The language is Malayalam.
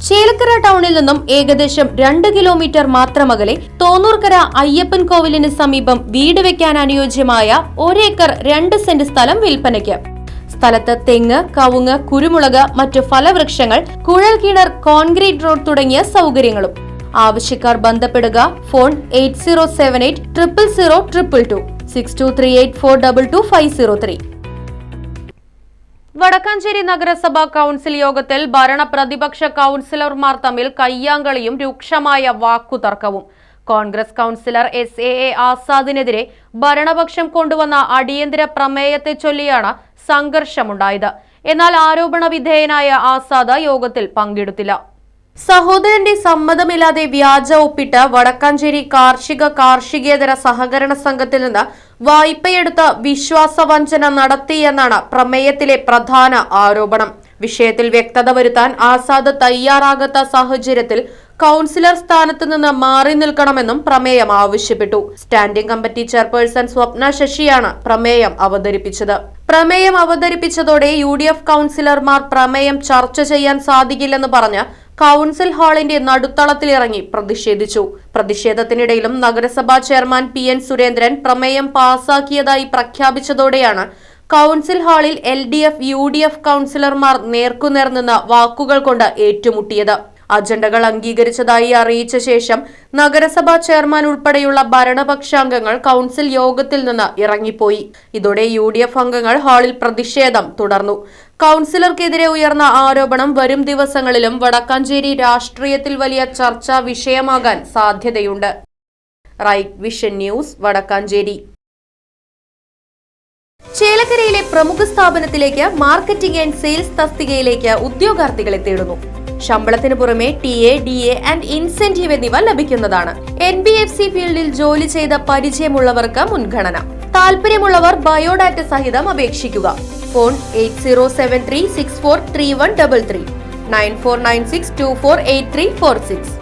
ചേലക്കര ടൗണിൽ നിന്നും ഏകദേശം 2 കിലോമീറ്റർ മാത്രമകലെ തോന്നൂർക്കര അയ്യപ്പൻ കോവിലിന് സമീപം വീട് വെക്കാൻ അനുയോജ്യമായ 1 ഏക്കർ 2 സെന്റ് സ്ഥലം വിൽപ്പനയ്ക്ക്. സ്ഥലത്ത് തെങ്ങ്, കവുങ്ങ്, കുരുമുളക്, മറ്റു ഫലവൃക്ഷങ്ങൾ, കുഴൽ കിണർ, കോൺക്രീറ്റ് റോഡ് തുടങ്ങിയ സൗകര്യങ്ങളും. ആവശ്യക്കാർ ബന്ധപ്പെടുക. ഫോൺ 8078 000 222 6238422503. വടക്കാഞ്ചേരി നഗരസഭാ കൌൺസിൽ യോഗത്തിൽ ഭരണ പ്രതിപക്ഷ കൌൺസിലർമാർ തമ്മിൽ കയ്യാങ്കളിയും രൂക്ഷമായ വാക്കുതർക്കവും. കോൺഗ്രസ് കൌൺസിലർ SAA ആസാദിനെതിരെ ഭരണപക്ഷം കൊണ്ടുവന്ന അടിയന്തര പ്രമേയത്തെ ചൊല്ലിയാണ് സംഘർഷമുണ്ടായത്. എന്നാൽ ആരോപണ വിധേയനായ ആസാദ് യോഗത്തിൽ പങ്കെടുത്തില്ല. സഹോദരന്റെ സമ്മതമില്ലാതെ വ്യാജ ഒപ്പിട്ട് വടക്കാഞ്ചേരി കാർഷികേതര സഹകരണ സംഘത്തിൽ നിന്ന് വായ്പയെടുത്ത വിശ്വാസവഞ്ചന നടത്തിയെന്നാണ് പ്രമേയത്തിലെ പ്രധാന ആരോപണം. വിഷയത്തിൽ വ്യക്തത വരുത്താൻ ആസാദ് തയ്യാറാകാത്ത സാഹചര്യത്തിൽ കൌൺസിലർ സ്ഥാനത്ത് നിന്ന് മാറി നിൽക്കണമെന്നും പ്രമേയം ആവശ്യപ്പെട്ടു. സ്റ്റാൻഡിംഗ് കമ്മിറ്റി ചെയർപേഴ്സൺ സ്വപ്ന ശശിയാണ് പ്രമേയം അവതരിപ്പിച്ചത്. പ്രമേയം അവതരിപ്പിച്ചതോടെ UDF കൌൺസിലർമാർ പ്രമേയം ചർച്ച ചെയ്യാൻ സാധിക്കില്ലെന്ന് പറഞ്ഞ് കൌൺസിൽ ഹാളിന്റെ നടുത്തളത്തിലിറങ്ങി പ്രതിഷേധിച്ചു. പ്രതിഷേധത്തിനിടയിലും നഗരസഭാ ചെയർമാൻ PN സുരേന്ദ്രൻ പ്രമേയം പാസാക്കിയതായി പ്രഖ്യാപിച്ചതോടെയാണ് കൌൺസിൽ ഹാളിൽ LDF UDF കൌൺസിലർമാർ നേർക്കുനേർ നിന്ന് വാക്കുകൾ കൊണ്ട് ഏറ്റുമുട്ടിയത്. അജണ്ടകൾ അംഗീകരിച്ചതായി അറിയിച്ച ശേഷം നഗരസഭാ ചെയർമാൻ ഉൾപ്പെടെയുള്ള ഭരണപക്ഷാംഗങ്ങൾ കൌൺസിൽ യോഗത്തിൽ നിന്ന് ഇറങ്ങിപ്പോയി. ഇതോടെ UDF അംഗങ്ങൾ ഹാളിൽ പ്രതിഷേധം തുടർന്നു. കൌൺസിലർക്കെതിരെ ഉയർന്ന ആരോപണം വരും ദിവസങ്ങളിലും വടക്കാഞ്ചേരി രാഷ്ട്രീയത്തിൽ വലിയ ചർച്ചാ വിഷയമാകാൻ സാധ്യതയുണ്ട്. Right vision news, Vadakkanchery. ചേലക്കരയിലെ പ്രമുഖ സ്ഥാപനത്തിലേക്ക് മാർക്കറ്റിംഗ് ആൻഡ് സെയിൽസ് തസ്തികയിലേക്ക് ഉദ്യോഗാർത്ഥികളെ തേടുന്നു. ശമ്പളത്തിന് പുറമെ TA, DA ആൻഡ് ഇൻസെന്റീവ് എന്നിവ ലഭിക്കുന്നതാണ്. NBFC ഫീൽഡിൽ ജോലി ചെയ്ത പരിചയമുള്ളവർക്ക് മുൻഗണന. താല്പര്യമുള്ളവർ ബയോഡാറ്റ സഹിതം അപേക്ഷിക്കുക. ഫോൺ 8073643133 9496248346.